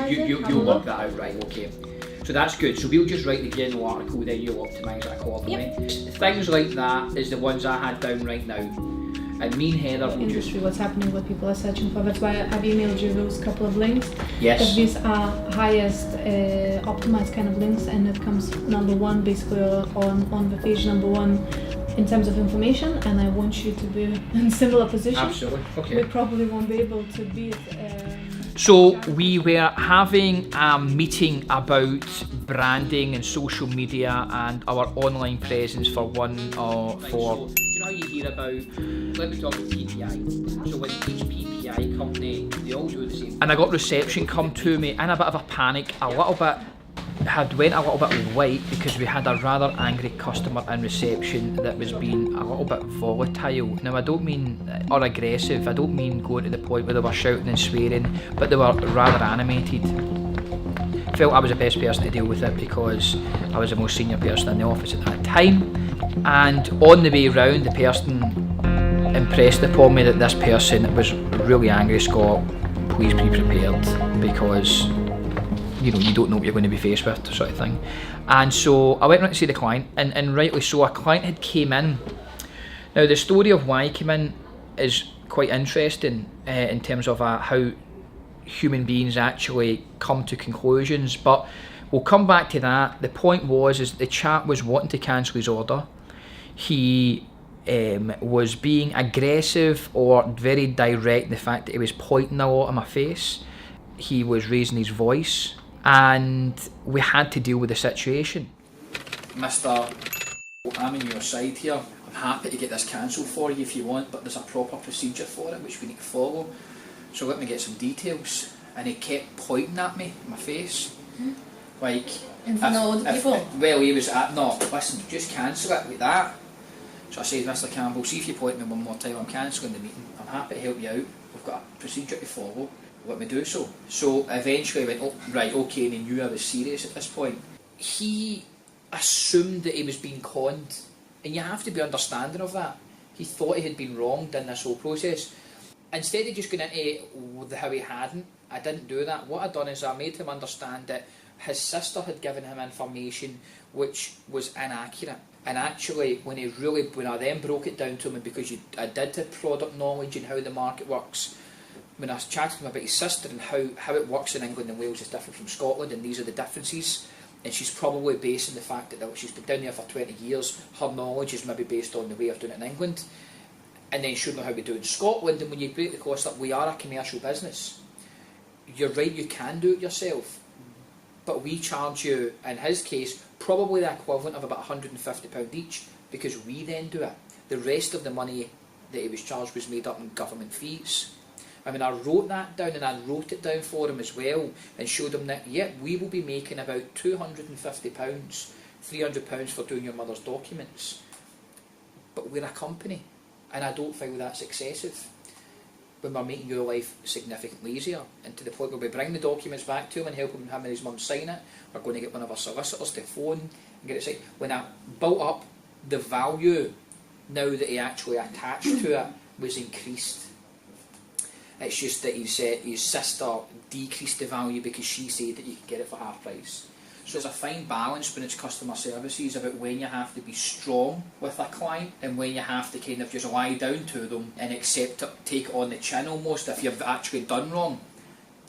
You'll work that out, right? Okay. So that's good. So we'll just write the general article, then you'll optimise it accordingly. Yep. Things like that is the ones I had down right now. And me and Heather will industry, just... what's happening, what people are searching for. That's why I've emailed you those couple of links. Yes. Because these are highest optimized kind of links, and it comes number one basically on the page number one in terms of information, and I want you to be in similar position. Absolutely. Okay. We probably won't be able to beat. So we were having a meeting about branding and social media and our online presence for do you know how you hear about, let me talk about PPI. So when each PPI company, they all do the same. And I got reception come to me in a bit of a panic, a little bit white because we had a rather angry customer in reception that was being a little bit volatile. Now I don't mean, or aggressive, I don't mean going to the point where they were shouting and swearing, but they were rather animated. I felt I was the best person to deal with it because I was the most senior person in the office at that time. And on the way round, the person impressed upon me that this person was really angry. Scott, please be prepared because you know, you don't know what you're going to be faced with, sort of thing. And so I went round to see the client, and rightly so, a client had came in. Now the story of why he came in is quite interesting in terms of how human beings actually come to conclusions, but we'll come back to that. The point is the chap was wanting to cancel his order. He was being aggressive or very direct in the fact that he was pointing a lot in my face. He was raising his voice, and we had to deal with the situation. Mr. I'm on your side here. I'm happy to get this cancelled for you if you want, but there's a proper procedure for it which we need to follow. So let me get some details. And he kept pointing at me in my face. Like, in front of all the people? Well, he was at, no, listen, just cancel it like that. So I said, Mr. Campbell, see if you point me one more time, I'm cancelling the meeting. I'm happy to help you out. We've got a procedure to follow. Let me do so. So eventually I went, oh, right, okay, and he knew I was serious at this point. He assumed that he was being conned, and you have to be understanding of that. He thought he had been wronged in this whole process. Instead of just going into how he hadn't, I didn't do that. What I'd done is I made him understand that his sister had given him information which was inaccurate. And actually, when I then broke it down to him, and because I did have product knowledge and how the market works, when I chatted to him about his sister and how it works in England and Wales is different from Scotland, and these are the differences, and she's probably based on the fact that she's been down there for 20 years, her knowledge is maybe based on the way of doing it in England, and then showed me how we do it in Scotland. And when you break the cost up, we are a commercial business. You're right, you can do it yourself, but we charge you, in his case, probably the equivalent of about £150 each, because we then do it. The rest of the money that he was charged was made up in government fees. I mean, I wrote that down, and I wrote it down for him as well, and showed him that, yeah, we will be making about £250, £300 for doing your mother's documents. But we're a company, and I don't feel that's excessive when we're making your life significantly easier. And to the point where we bring the documents back to him and help him and his mum sign it, we're going to get one of our solicitors to phone and get it signed. When I built up the value, now that he actually attached to it, was increased. It's just that his sister decreased the value because she said that you could get it for half price. So there's a fine balance when it's customer services about when you have to be strong with a client and when you have to kind of just lie down to them and accept it, take it on the chin almost if you've actually done wrong.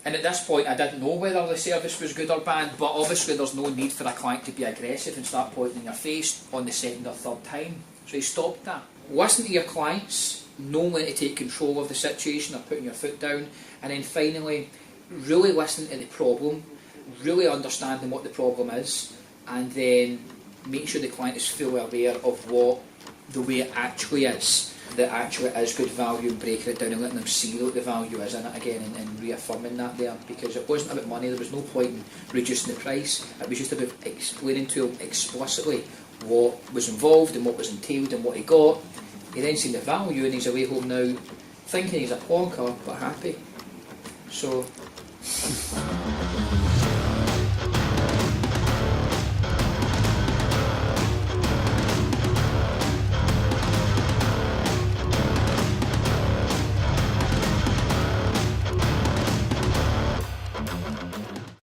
And at this point I didn't know whether the service was good or bad, but obviously there's no need for a client to be aggressive and start pointing in your face on the second or third time. So he stopped that. Listen to your clients, know when to take control of the situation or putting your foot down, and then finally really listening to the problem, really understanding what the problem is, and then make sure the client is fully aware of what the way it actually is, that actually is good value, and breaking it down and letting them see what the value is in it again, and reaffirming that there, because it wasn't about money. There was no point in reducing the price. It was just about explaining to him explicitly what was involved and what was entailed and what he got. He then seen the value, and he's away home now thinking he's a plonker but happy. So